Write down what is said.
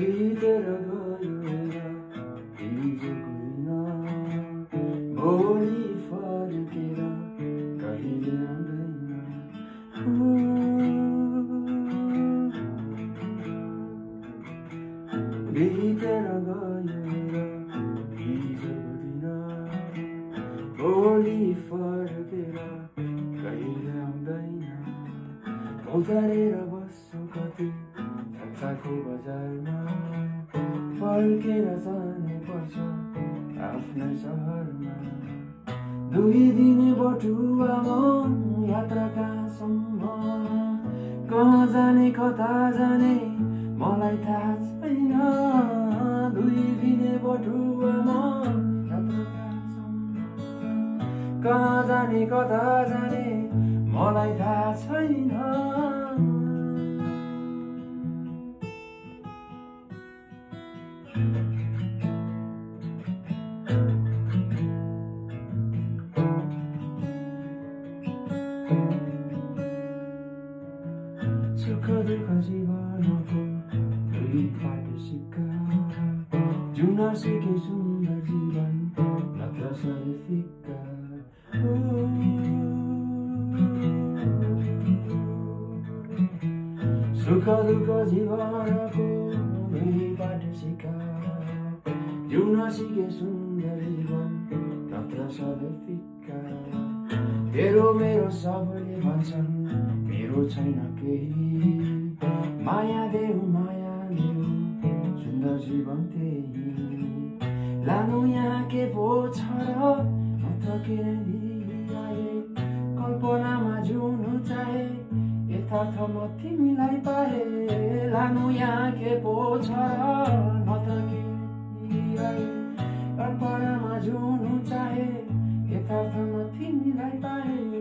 बितेर गयो हेर हिजोको दिन भोलि फर्केर कहिले आउँदैन बितेर गयो हेर हिजोको दिन भोलि फर्केर कहिले आउँदैन उतारेर बस्छु कति संसारको बजारमा फर्केर जाने पर्छ आफ्नै सहरमा 2 दिने बटुवामा यात्रा कहाँसम्म कहाँ जाने कता जाने मलाई थाहा छैन 2 दिने बटुवामा यात्रा कहाँसम्म कहाँ जाने कता जाने मलाई थाहा छैन सुख दुःख जीवनको दुई फाटे सिक्का जुन सिके सुन्दर जीवन नत्र सधैँ फिक्का सुख दुःख जीवनको दुई फाटे सिक्का जुन सिके सुन्दर जीवन नत्र सधैँ फिक्का तेरो मेरो सबैले भन्छन् मेरो छैन केही माया देऊ सुन्दर जीवन त्यही लानु यहाँ के पो छ र नत्र के आए कल्पनामा जिउनु चाहे यथार्थमा तिमीलाई पाए लानु यहाँ के पो छ र नत्र के आए कल्पनामा जिउनु चाहे यथार्थमा तिमीलाई पाए